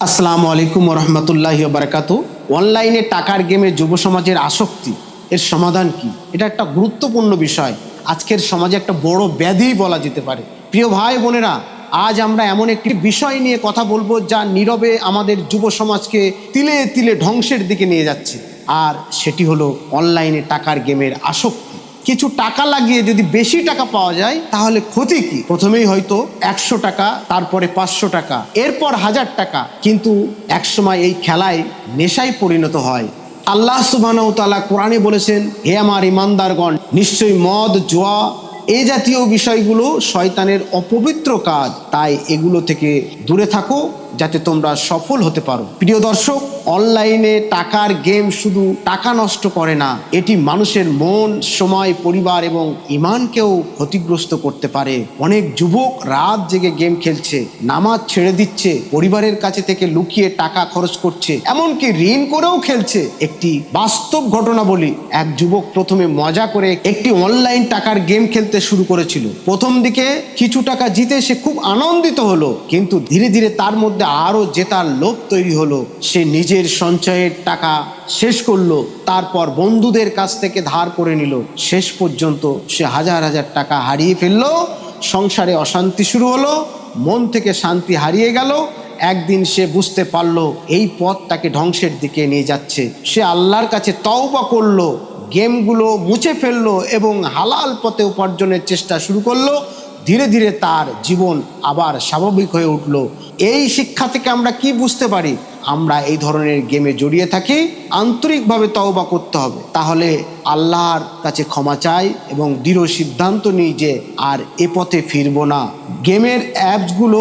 আসসালামু আলাইকুম রহমতুল্লাহি বারাকাতু। অনলাইনে টাকার গেমে যুব সমাজের আসক্তি এর সমাধান কি? এটা একটা গুরুত্বপূর্ণ বিষয়, আজকের সমাজে একটা বড় ব্যাধি বলা যেতে পারে। প্রিয় ভাই বোনেরা, আজ আমরা এমন একটি বিষয় নিয়ে কথা বলবো যা নীরবে আমাদের যুব সমাজকে তিলে তিলে ধ্বংসের দিকে নিয়ে যাচ্ছে, আর সেটি হলো অনলাইনে টাকার গেমের আসক্তি। কিছু টাকা লাগিয়ে যদি বেশি টাকা পাওয়া যায় তাহলে ক্ষতি কি? প্রথমেই হয়তো 100 টাকা, তারপরে 500 টাকা, এরপর 1000 টাকা, কিন্তু একসময় এই খেলায় নেশায় পরিণত হয়। আল্লাহ সুবহানাহু ওয়া তাআলা কোরআনে বলেছেন, হে আমার ইমানদারগণ, নিশ্চয়ই মদ, জুয়া এই জাতীয় বিষয়গুলো শয়তানের অপবিত্র কাজ, তাই এগুলো থেকে দূরে থাকো যাতে তোমরা সফল হতে পারো। প্রিয় দর্শক, অনলাইনে টাকার গেম শুধু টাকা নষ্ট করে না, এটি মানুষের মন, সময়, পরিবার এবং ইমানকেও ক্ষতিগ্রস্ত করতে পারে। অনেক যুবক রাত জেগে গেম খেলছে, নামাজ ছেড়ে দিচ্ছে, পরিবারের কাছে থেকে লুকিয়ে টাকা খরচ করছে, এমনকি ঋণ করেও খেলছে। একটি বাস্তব ঘটনা বলি, এক যুবক প্রথমে মজা করে একটি অনলাইন টাকার গেম খেলতে শুরু করেছিল। প্রথম দিকে কিছু টাকা জিতে সে খুব আনন্দিত হলো, কিন্তু ধীরে ধীরে তার মধ্যে আরো জেতার লোভ তৈরি হলো। সে নিজের সঞ্চয়ের টাকা শেষ করলো, তারপর বন্ধুদের কাছ থেকে ধার করে নিল। শেষ পর্যন্ত সে হাজার হাজার টাকা হারিয়ে ফেললো। সংসারে অশান্তি শুরু হলো, মন থেকে শান্তি হারিয়ে গেল। একদিন সে বুঝতে পারলো এই পথ তাকে ধ্বংসের দিকে নিয়ে যাচ্ছে। সে আল্লাহর কাছে তওবা করলো, গেমগুলো মুছে ফেললো এবং হালাল পথে উপার্জনের চেষ্টা শুরু করলো। ধীরে ধীরে তার জীবন আবার স্বাভাবিক হয়ে উঠল। এই শিক্ষা থেকে আমরা কি বুঝতে পারি? আমরা এই ধরনের গেমে জড়িয়ে থাকি, আন্তরিকভাবে তওবা করতে হবে, তাহলে আল্লাহর কাছে ক্ষমা চাই এবং দৃঢ় সিদ্ধান্ত নিই যে আর এ পথে ফিরবো না। গেমের অ্যাপসগুলো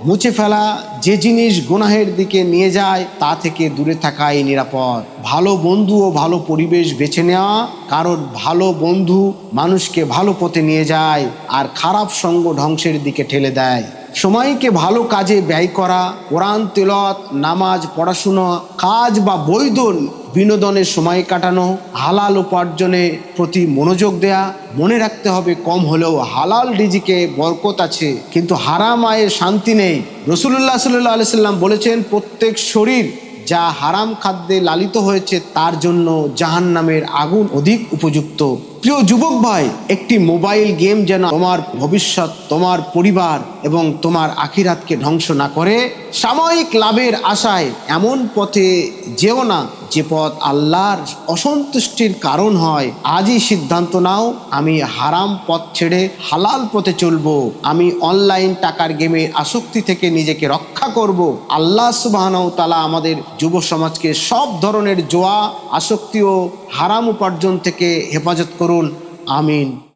মুছে ফেলা, যে জিনিস গুনাহের দিকে নিয়ে যায় তা থেকে দূরে থাকাই নিরাপদ। ভালো বন্ধু ও ভালো পরিবেশ বেছে নেওয়া, কারণ ভালো বন্ধু মানুষকে ভালো পথে নিয়ে যায় আর খারাপ সঙ্গ ধ্বংসের দিকে ঠেলে দেয়। সময়কে ভালো কাজে ব্যয় করা, কোরআন তেলাওয়াত, নামাজ, পড়াশুনো, কাজ বা বৈধ বিনোদনের সময় কাটানো, হালাল উপার্জনের প্রতি মনোযোগ দেয়া। মনে রাখতে হবে, কম হলেও হালাল রিজিকে বরকত আছে, কিন্তু হারাম আয়ে শান্তি নেই। রাসূলুল্লাহ সাল্লাল্লাহু আলাইহি সাল্লাম বলেছেন, প্রত্যেক শরীর যা হারাম খাদ্যে লালিত হয়েছে তার জন্য জাহান্নামের আগুন অধিক উপযুক্ত। প্রিয় যুবক ভাই, একটি মোবাইল গেম যেন তোমার ভবিষ্যৎ, তোমার পরিবার এবং তোমার আখিরাতকে ধ্বংস না করে। সাময়িক লাভের আশায় এমন পথে যেও না যে পথ আল্লাহর অসন্তুষ্টির কারণ হয়। আজই সিদ্ধান্ত নাও, আমি হারাম পথ ছেড়ে হালাল পথে চলবো। আমি অনলাইন টাকার গেমের আসক্তি থেকে নিজেকে রক্ষা করব। আল্লাহ সুবহানাহু ওয়া তাআলা আমাদের যুব সমাজকে সব ধরনের জুয়া, আসক্তি ও হারাম উপার্জন থেকে হেফাজত করুন। আমিন।